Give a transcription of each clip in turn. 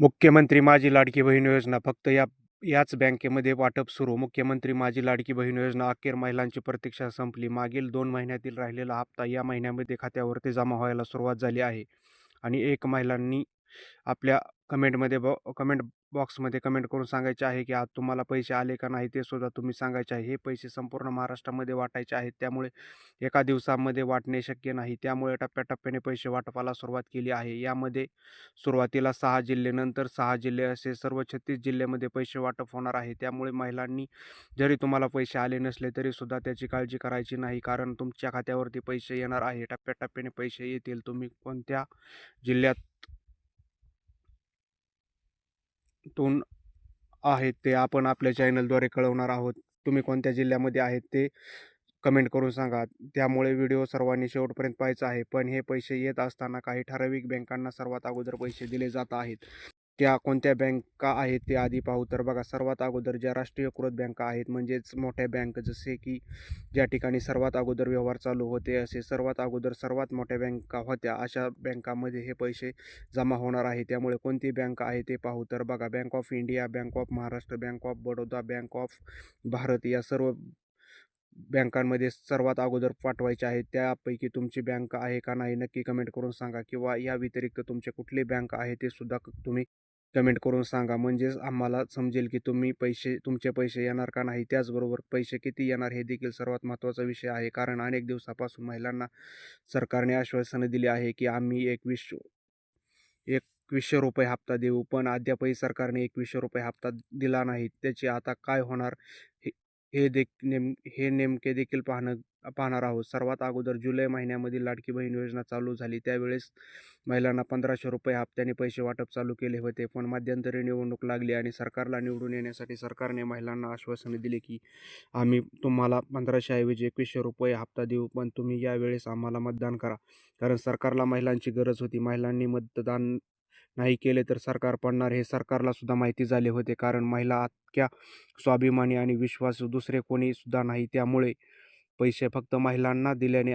मुख्यमंत्री माझी लाडकी बहीण योजना फक्त याच बँकेमध्ये वाटप सुरू. मुख्यमंत्री माझी लाडकी बहीण योजना अखेर महिलांची प्रतीक्षा संपली. मागील 2 महिन्यातील राहिलेला हप्ता या महिन्यामध्ये खात्यावरती जमा व्हायला सुरुवात झाली आहे. आणि एक महिलांनी आपल्या कमेंट बॉक्समध्ये कमेंट करून सांगायचे आहे की आज तुम्हाला पैसे आले का नाही ते सुद्धा तुम्ही सांगायचे आहे. हे पैसे संपूर्ण महाराष्ट्रामध्ये वाटायचे आहेत. त्यामुळे एका दिवसामध्ये वाटणे शक्य नाही. त्यामुळे टप्प्याटप्प्याने पैसे वाटपाला सुरुवात केली आहे. यामध्ये सुरुवातीला 6 जिल्हे, नंतर 6 जिल्हे असे सर्व 36 जिल्ह्यामध्ये पैसे वाटप होणार आहे. त्यामुळे महिलांनी जरी तुम्हाला पैसे आले नसले तरीसुद्धा त्याची काळजी करायची नाही. कारण तुमच्या खात्यावरती पैसे येणार आहे. टप्प्याटप्प्याने पैसे येतील. तुम्ही कोणत्या जिल्ह्यातून आहेत ते आपण आपल्या चॅनलद्वारे कळवणार आहोत. तुम्ही कोणत्या जिल्ह्यामध्ये आहेत ते कमेंट करून सांगा. त्यामुळे व्हिडिओ सर्वांनी शेवटपर्यंत पाहायचा आहे. पण हे पैसे येत असताना काही ठराविक बँकांना सर्वात अगोदर पैसे दिले जात आहेत. त्या कोणत्या बँका आहेत ते आधी पाहू. तर बघा, सर्वात अगोदर ज्या राष्ट्रीयकृत बँका आहेत म्हणजेच मोठ्या बँक, जसे की ज्या ठिकाणी सर्वात अगोदर व्यवहार चालू होते असे सर्वात अगोदर सर्वात मोठ्या बँका होत्या, अशा बँकामध्ये हे पैसे जमा होणार आहे. त्यामुळे कोणती बँक आहे ते पाहू. तर बघा, bank of India, bank of Maharashtra, bank of Baroda, bank of Bharat या सर्व बँकांमध्ये सर्वात अगोदर पाठवायचे आहेत. त्यापैकी तुमची बँक आहे का नाही नक्की कमेंट करून सांगा. किंवा या व्यतिरिक्त तुमचे कुठली बँक आहे ते सुद्धा तुम्ही कमेंट करून सांगा. म्हणजेच आम्हाला समजेल की तुमचे पैसे येणार का नाही. त्याचबरोबर पैसे किती येणार हे देखील सर्वात महत्त्वाचा विषय आहे. कारण अनेक दिवसापासून महिलांना सरकारने आश्वासनं दिली आहे की आम्ही ₹2100 हप्ता देऊ, पण अद्यापही सरकारने ₹2100 हप्ता दिला नाही. त्याचे आता काय होणार हे हे देख नेम हे नेमके देखील पाहणार आहोत. सर्वात अगोदर जुलै महिन्यामध्ये लाडकी बहीण योजना चालू झाली. त्यावेळेस महिलांना ₹1500 हप्त्याने पैसे वाटप चालू केले होते. पण मध्यंतरी निवडणूक लागली आणि सरकारला निवडून येण्यासाठी सरकारने महिलांना आश्वासने दिली की आम्ही तुम्हाला 1500 ऐवजी ₹2100 हप्ता देऊ, पण तुम्ही यावेळेस आम्हाला मतदान करा. कारण सरकारला महिलांची गरज होती. महिलांनी मतदान नाही केले तर सरकार पडणार हे सरकारला सुद्धा माहिती झाले होते. कारण महिला इतक्या स्वाभिमानी आणि विश्वासू दुसरे कोणी सुद्धा नाही. त्यामुळे पैसे फक्त महिलांना दिल्याने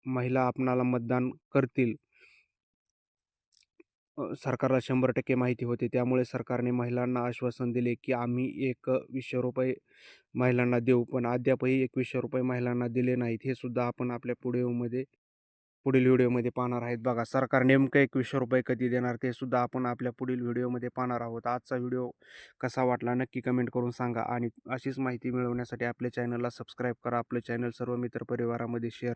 महिला आपणाला मतदान करतील सरकारला 100% माहिती होते. त्यामुळे सरकारने महिलांना आश्वासन दिले की आम्ही ₹2100 महिलांना देऊ, पण अद्यापही ₹2100 महिलांना दिले नाहीत. हे सुद्धा आपण आपल्या पुढील व्हिडिओमध्ये पाहणार आहेत. बघा, सरकार नेमकं ₹2100 कधी देणार ते सुद्धा आपण आपल्या पुढील व्हिडिओमध्ये पाहणार आहोत. आजचा व्हिडिओ कसा वाटला नक्की कमेंट करून सांगा. आणि अशीच माहिती मिळवण्यासाठी आपल्या चॅनलला सबस्क्राईब करा. आपले चॅनल सर्व मित्रपरिवारामध्ये शेअर